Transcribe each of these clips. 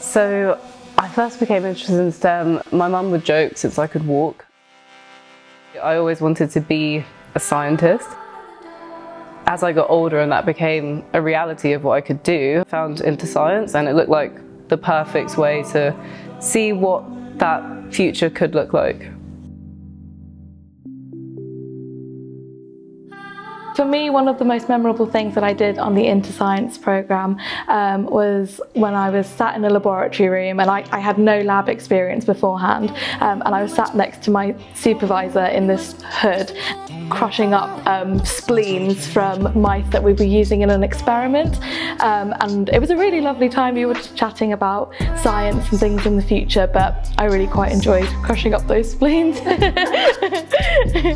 So I first became interested in STEM. My mum would joke since I could walk. I always wanted to be a scientist. As I got older and that became a reality of what I could do, I found into science, and it looked like the perfect way to see what that future could look like. For me, one of the most memorable things that I did on the InterScience programme was when I was sat in a laboratory room, and I had no lab experience beforehand, and I was sat next to my supervisor in this hood, crushing up spleens from mice that we were using in an experiment, and it was a really lovely time. We were just chatting about science and things in the future, but I really quite enjoyed crushing up those spleens.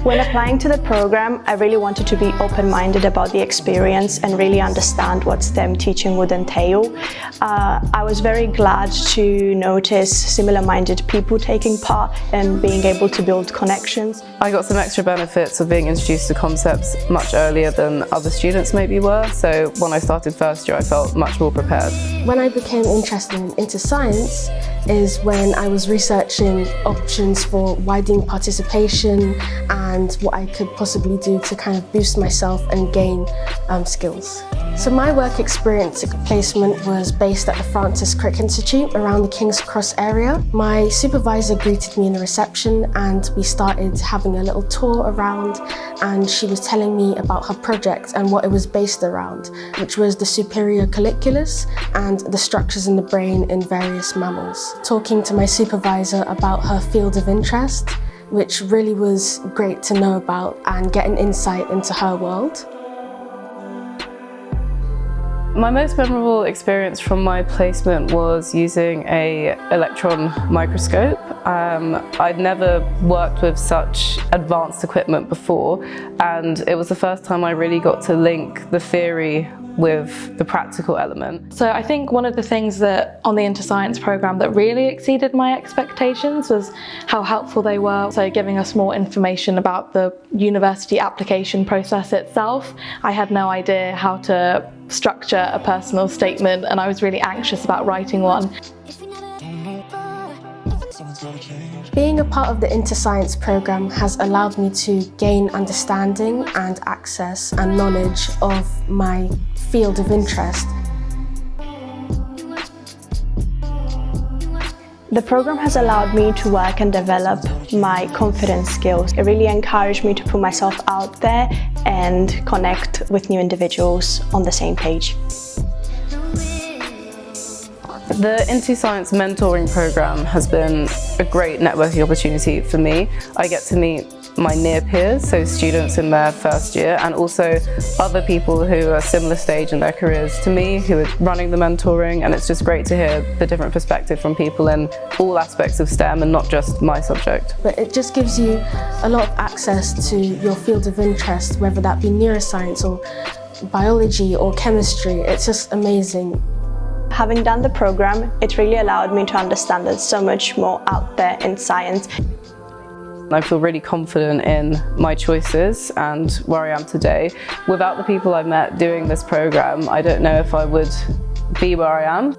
When applying to the programme, I really wanted to be open-minded about the experience and really understand what STEM teaching would entail. I was very glad to notice similar-minded people taking part and being able to build connections. I got some extra benefits of being introduced to concepts much earlier than other students maybe were, so when I started first year I felt much more prepared. When I became interested into science is when I was researching options for widening participation and what I could possibly do to kind of boost myself and gain skills. So my work experience placement was based at the Francis Crick Institute around the King's Cross area. My supervisor greeted me in the reception and we started having a little tour around, and she was telling me about her project and what it was based around, which was the superior colliculus and the structures in the brain in various mammals. Talking to my supervisor about her field of interest, which really was great to know about and get an insight into her world. My most memorable experience from my placement was using an electron microscope. I'd never worked with such advanced equipment before, and it was the first time I really got to link the theory with the practical element. So I think one of the things that on the InterScience programme that really exceeded my expectations was how helpful they were. So giving us more information about the university application process itself. I had no idea how to structure a personal statement, and I was really anxious about writing one. Being a part of the InterScience programme has allowed me to gain understanding and access and knowledge of my field of interest. The programme has allowed me to work and develop my confidence skills. It really encouraged me to put myself out there and connect with new individuals on the same page. The InterScience mentoring program has been a great networking opportunity for me. I get to meet my near peers, so students in their first year, and also other people who are similar stage in their careers to me who are running the mentoring, and it's just great to hear the different perspective from people in all aspects of STEM and not just my subject. But it just gives you a lot of access to your field of interest, whether that be neuroscience or biology or chemistry. It's just amazing. Having done the programme, it really allowed me to understand there's so much more out there in science. I feel really confident in my choices and where I am today. Without the people I met doing this programme, I don't know if I would be where I am.